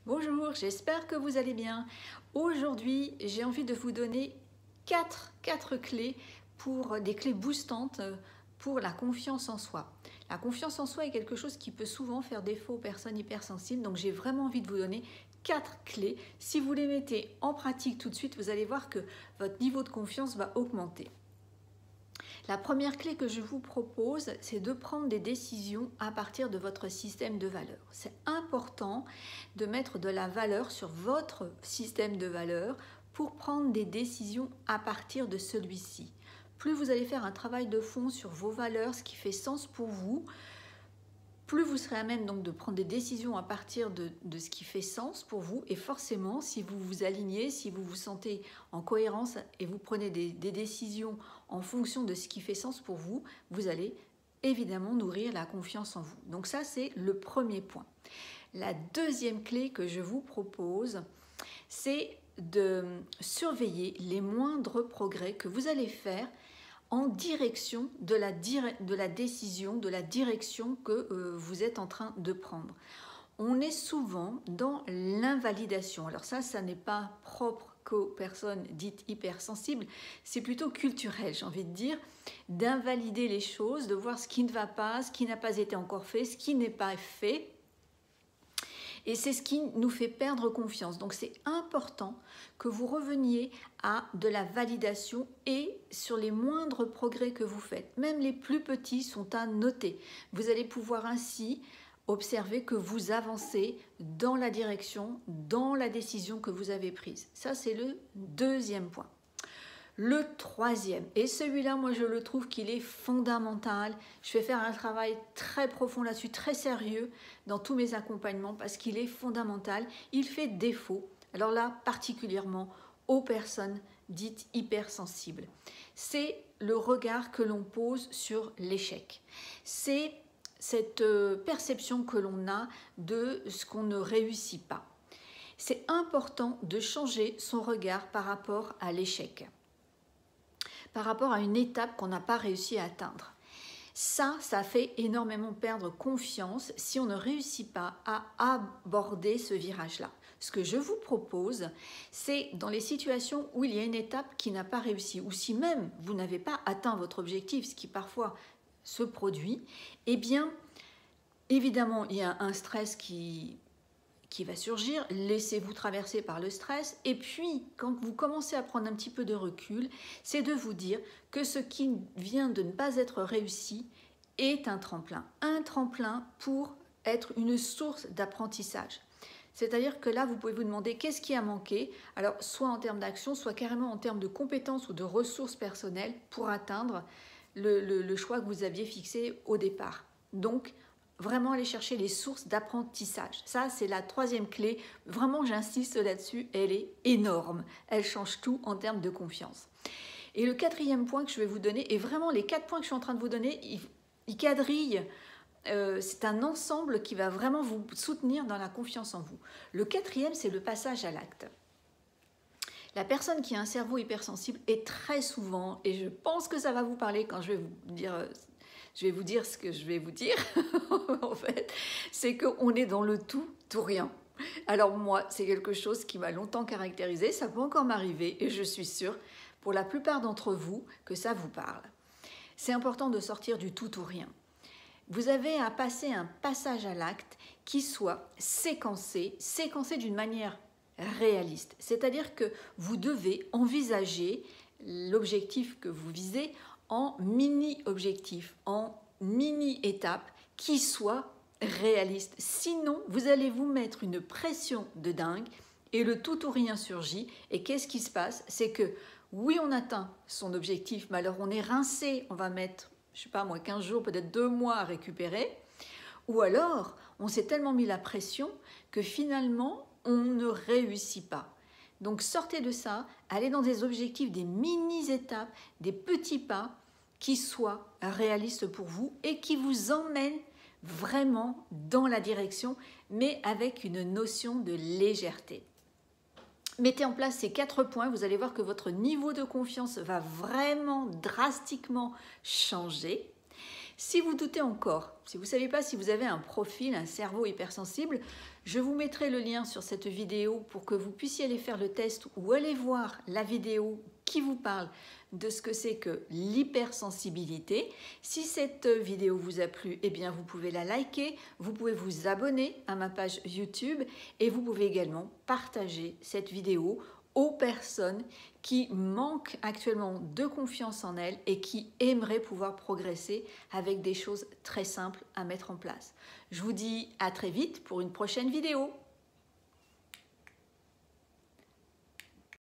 Bonjour, j'espère que vous allez bien. Aujourd'hui, j'ai envie de vous donner quatre clés pour des clés boostantes pour la confiance en soi. La confiance en soi est quelque chose qui peut souvent faire défaut aux personnes hypersensibles, donc j'ai vraiment envie de vous donner 4 clés. Si vous les mettez en pratique tout de suite, vous allez voir que votre niveau de confiance va augmenter. La première clé que je vous propose, c'est de prendre des décisions à partir de votre système de valeurs. C'est important de mettre de la valeur sur votre système de valeurs pour prendre des décisions à partir de celui-ci. Plus vous allez faire un travail de fond sur vos valeurs, ce qui fait sens pour vous, plus vous serez à même donc de prendre des décisions à partir de ce qui fait sens pour vous. Et forcément, si vous vous alignez, si vous vous sentez en cohérence et vous prenez des décisions en fonction de ce qui fait sens pour vous, vous allez évidemment nourrir la confiance en vous. Donc ça, c'est le premier point. La deuxième clé que je vous propose, c'est de surveiller les moindres progrès que vous allez faire en direction de la décision, de la direction que vous êtes en train de prendre. On est souvent dans l'invalidation. Alors ça n'est pas propre qu'aux personnes dites hypersensibles, c'est plutôt culturel, j'ai envie de dire, d'invalider les choses, de voir ce qui ne va pas, ce qui n'a pas été encore fait, ce qui n'est pas fait. Et c'est ce qui nous fait perdre confiance. Donc c'est important que vous reveniez à de la validation et sur les moindres progrès que vous faites. Même les plus petits sont à noter. Vous allez pouvoir ainsi observer que vous avancez dans la direction, dans la décision que vous avez prise. Ça, c'est le deuxième point. Le troisième, et celui-là, moi je le trouve qu'il est fondamental. Je vais faire un travail très profond là-dessus, très sérieux dans tous mes accompagnements parce qu'il est fondamental. Il fait défaut, alors là particulièrement aux personnes dites hypersensibles. C'est le regard que l'on pose sur l'échec. C'est cette perception que l'on a de ce qu'on ne réussit pas. C'est important de changer son regard par rapport à l'échec, par rapport à une étape qu'on n'a pas réussi à atteindre. Ça fait énormément perdre confiance si on ne réussit pas à aborder ce virage-là. Ce que je vous propose, c'est dans les situations où il y a une étape qui n'a pas réussi, ou si même vous n'avez pas atteint votre objectif, ce qui parfois se produit, eh bien, évidemment, il y a un stress qui va surgir, laissez-vous traverser par le stress et puis quand vous commencez à prendre un petit peu de recul, c'est de vous dire que ce qui vient de ne pas être réussi est un tremplin pour être une source d'apprentissage. C'est-à-dire que là, vous pouvez vous demander qu'est-ce qui a manqué, alors soit en termes d'action, soit carrément en termes de compétences ou de ressources personnelles pour atteindre le choix que vous aviez fixé au départ. Donc, vraiment aller chercher les sources d'apprentissage. Ça, c'est la troisième clé. Vraiment, j'insiste là-dessus, elle est énorme. Elle change tout en termes de confiance. Et le quatrième point que je vais vous donner, et vraiment les 4 points que je suis en train de vous donner, ils quadrillent. C'est un ensemble qui va vraiment vous soutenir dans la confiance en vous. Le quatrième, c'est le passage à l'acte. La personne qui a un cerveau hypersensible est très souvent, et je pense que ça va vous parler quand je vais vous dire ce que je vais vous dire, en fait, c'est qu'on est dans le tout rien. Alors moi, c'est quelque chose qui m'a longtemps caractérisé, ça peut encore m'arriver, et je suis sûre, pour la plupart d'entre vous, que ça vous parle. C'est important de sortir du tout ou rien. Vous avez à passer un passage à l'acte qui soit séquencé d'une manière réaliste. C'est-à-dire que vous devez envisager l'objectif que vous visez en mini-objectifs, en mini-étapes qui soient réalistes. Sinon, vous allez vous mettre une pression de dingue et le tout ou rien surgit. Et qu'est-ce qui se passe? C'est que oui, on atteint son objectif, mais alors on est rincé, on va mettre, je sais pas moi, 15 jours, peut-être 2 mois à récupérer. Ou alors, on s'est tellement mis la pression que finalement, on ne réussit pas. Donc sortez de ça, allez dans des objectifs, des mini-étapes, des petits pas qui soient réalistes pour vous et qui vous emmènent vraiment dans la direction, mais avec une notion de légèreté. Mettez en place ces 4 points, vous allez voir que votre niveau de confiance va vraiment drastiquement changer. Si vous doutez encore, si vous ne savez pas si vous avez un profil, un cerveau hypersensible, je vous mettrai le lien sur cette vidéo pour que vous puissiez aller faire le test ou aller voir la vidéo qui vous parle de ce que c'est que l'hypersensibilité. Si cette vidéo vous a plu, eh bien vous pouvez la liker, vous pouvez vous abonner à ma page YouTube et vous pouvez également partager cette vidéo aux personnes qui manquent actuellement de confiance en elles et qui aimeraient pouvoir progresser avec des choses très simples à mettre en place. Je vous dis à très vite pour une prochaine vidéo.